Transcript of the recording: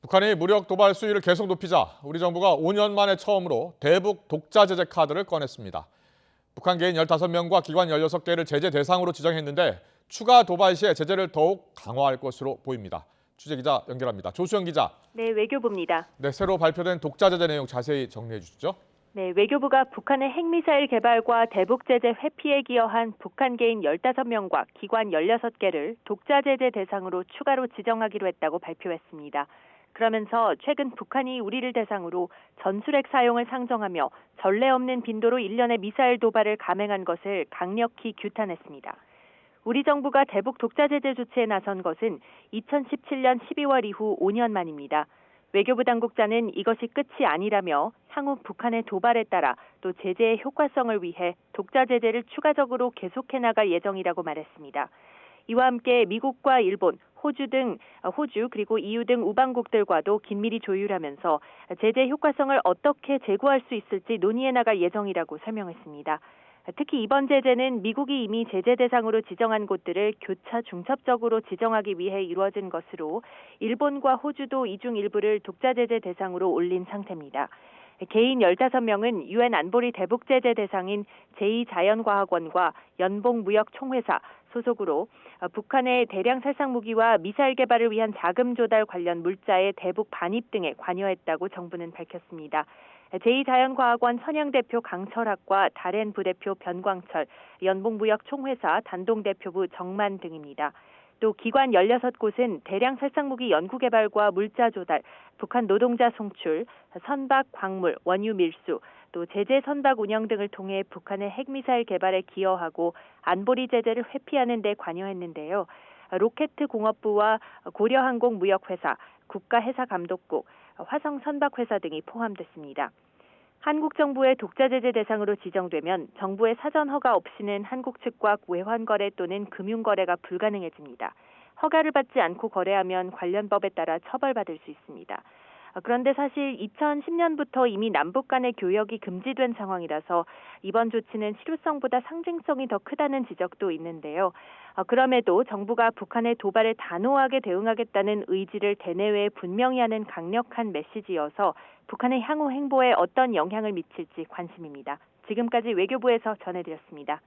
북한이 무력 도발 수위를 계속 높이자 우리 정부가 5년 만에 처음으로 대북 독자 제재 카드를 꺼냈습니다. 북한 개인 15명과 기관 16개를 제재 대상으로 지정했는데 추가 도발 시에 제재를 더욱 강화할 것으로 보입니다. 취재기자 연결합니다. 조수영 기자. 네, 외교부입니다. 네, 새로 발표된 독자 제재 내용 자세히 정리해 주시죠. 네, 외교부가 북한의 핵미사일 개발과 대북 제재 회피에 기여한 북한 개인 15명과 기관 16개를 독자 제재 대상으로 추가로 지정하기로 했다고 발표했습니다. 그러면서 최근 북한이 우리를 대상으로 전술핵 사용을 상정하며 전례 없는 빈도로 일련의 미사일 도발을 감행한 것을 강력히 규탄했습니다. 우리 정부가 대북 독자 제재 조치에 나선 것은 2017년 12월 이후 5년 만입니다. 외교부 당국자는 이것이 끝이 아니라며 향후 북한의 도발에 따라 또 제재의 효과성을 위해 독자 제재를 추가적으로 계속해 나갈 예정이라고 말했습니다. 이와 함께 미국과 일본, 호주 그리고 EU 등 우방국들과도 긴밀히 조율하면서 제재 효과성을 어떻게 제고할 수 있을지 논의해 나갈 예정이라고 설명했습니다. 특히 이번 제재는 미국이 이미 제재 대상으로 지정한 곳들을 교차 중첩적으로 지정하기 위해 이루어진 것으로 일본과 호주도 이 중 일부를 독자 제재 대상으로 올린 상태입니다. 개인 15명은 유엔 안보리 대북 제재 대상인 제2자연과학원과 연봉무역총회사 소속으로 북한의 대량 살상 무기와 미사일 개발을 위한 자금 조달 관련 물자의 대북 반입 등에 관여했다고 정부는 밝혔습니다. 제2자연과학원 선양대표 강철학과 다렌 부대표 변광철, 연봉무역총회사 단동대표부 정만 등입니다. 또 기관 16곳은 대량 살상무기 연구개발과 물자 조달, 북한 노동자 송출, 선박 광물, 원유 밀수, 또 제재 선박 운영 등을 통해 북한의 핵미사일 개발에 기여하고 안보리 제재를 회피하는 데 관여했는데요. 로켓공업부와 고려항공무역회사, 국가해사감독국, 화성선박회사 등이 포함됐습니다. 한국 정부의 독자 제재 대상으로 지정되면 정부의 사전 허가 없이는 한국 측과 외환거래 또는 금융거래가 불가능해집니다. 허가를 받지 않고 거래하면 관련 법에 따라 처벌받을 수 있습니다. 그런데 사실 2010년부터 이미 남북 간의 교역이 금지된 상황이라서 이번 조치는 실효성보다 상징성이 더 크다는 지적도 있는데요. 그럼에도 정부가 북한의 도발에 단호하게 대응하겠다는 의지를 대내외에 분명히 하는 강력한 메시지여서 북한의 향후 행보에 어떤 영향을 미칠지 관심입니다. 지금까지 외교부에서 전해드렸습니다.